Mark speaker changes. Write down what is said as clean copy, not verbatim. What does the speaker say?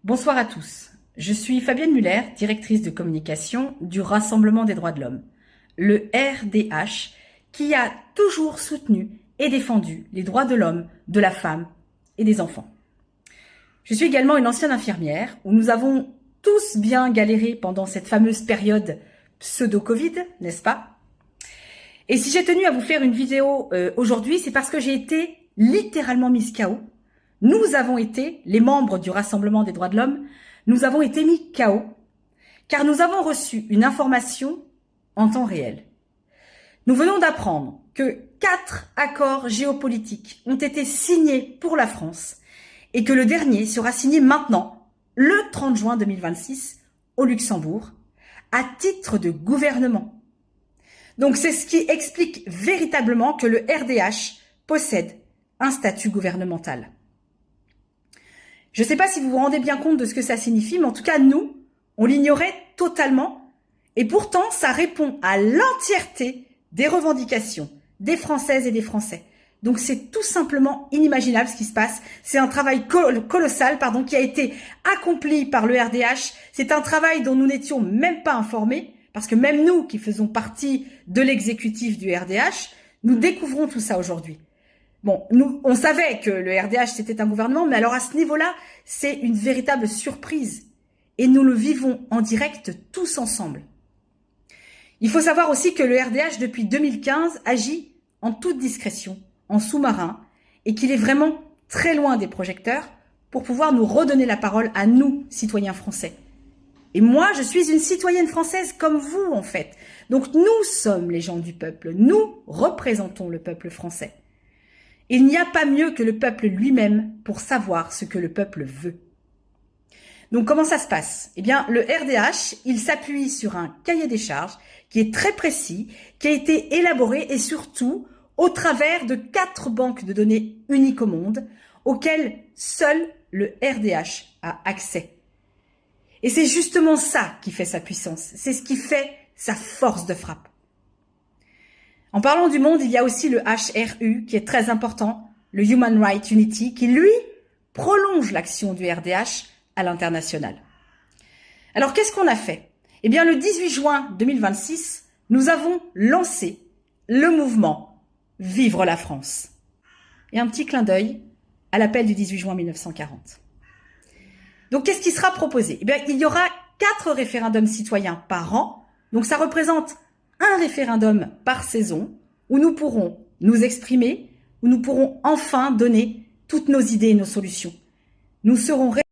Speaker 1: Bonsoir à tous. Je suis Fabienne Muller, directrice de communication du Rassemblement des droits de l'homme, le RDH, qui a toujours soutenu et défendu les droits de l'homme, de la femme et des enfants. Je suis également une ancienne infirmière où nous avons tous bien galéré pendant cette fameuse période pseudo-Covid, n'est-ce pas? Et si j'ai tenu à vous faire une vidéo aujourd'hui, c'est parce que j'ai été littéralement mise KO. Nous avons été, les membres du Rassemblement des droits de l'homme, nous avons été mis KO, car nous avons reçu une information en temps réel. Nous venons d'apprendre que 4 accords géopolitiques ont été signés pour la France et que le dernier sera signé maintenant, le 30 juin 2026, au Luxembourg, à titre de gouvernement. Donc c'est ce qui explique véritablement que le RDH possède un statut gouvernemental. Je ne sais pas si vous vous rendez bien compte de ce que ça signifie, mais en tout cas, nous, on l'ignorait totalement. Et pourtant, ça répond à l'entièreté des revendications des Françaises et des Français. Donc, c'est tout simplement inimaginable ce qui se passe. C'est un travail colossal, qui a été accompli par le RDH. C'est un travail dont nous n'étions même pas informés, parce que même nous, qui faisons partie de l'exécutif du RDH, nous découvrons tout ça aujourd'hui. Bon, on savait que le RDH, c'était un gouvernement, mais alors à ce niveau-là, c'est une véritable surprise. Et nous le vivons en direct tous ensemble. Il faut savoir aussi que le RDH, depuis 2015, agit en toute discrétion, en sous-marin, et qu'il est vraiment très loin des projecteurs pour pouvoir nous redonner la parole à nous, citoyens français. Et moi, je suis une citoyenne française comme vous, en fait. Donc nous sommes les gens du peuple. Nous représentons le peuple français. Il n'y a pas mieux que le peuple lui-même pour savoir ce que le peuple veut. Donc comment ça se passe? Eh bien, le RDH, il s'appuie sur un cahier des charges qui est très précis, qui a été élaboré et surtout au travers de 4 banques de données uniques au monde auxquelles seul le RDH a accès. Et c'est justement ça qui fait sa puissance, c'est ce qui fait sa force de frappe. En parlant du monde, il y a aussi le HRU qui est très important, le Human Rights Unity, qui lui prolonge l'action du RDH à l'international. Alors qu'est-ce qu'on a fait? Eh bien le 18 juin 2026, nous avons lancé le mouvement Vivre la France. Et un petit clin d'œil à l'appel du 18 juin 1940. Donc qu'est-ce qui sera proposé? Eh bien il y aura 4 référendums citoyens par an, donc ça représente un référendum par saison où nous pourrons nous exprimer, où nous pourrons enfin donner toutes nos idées et nos solutions. Nous serons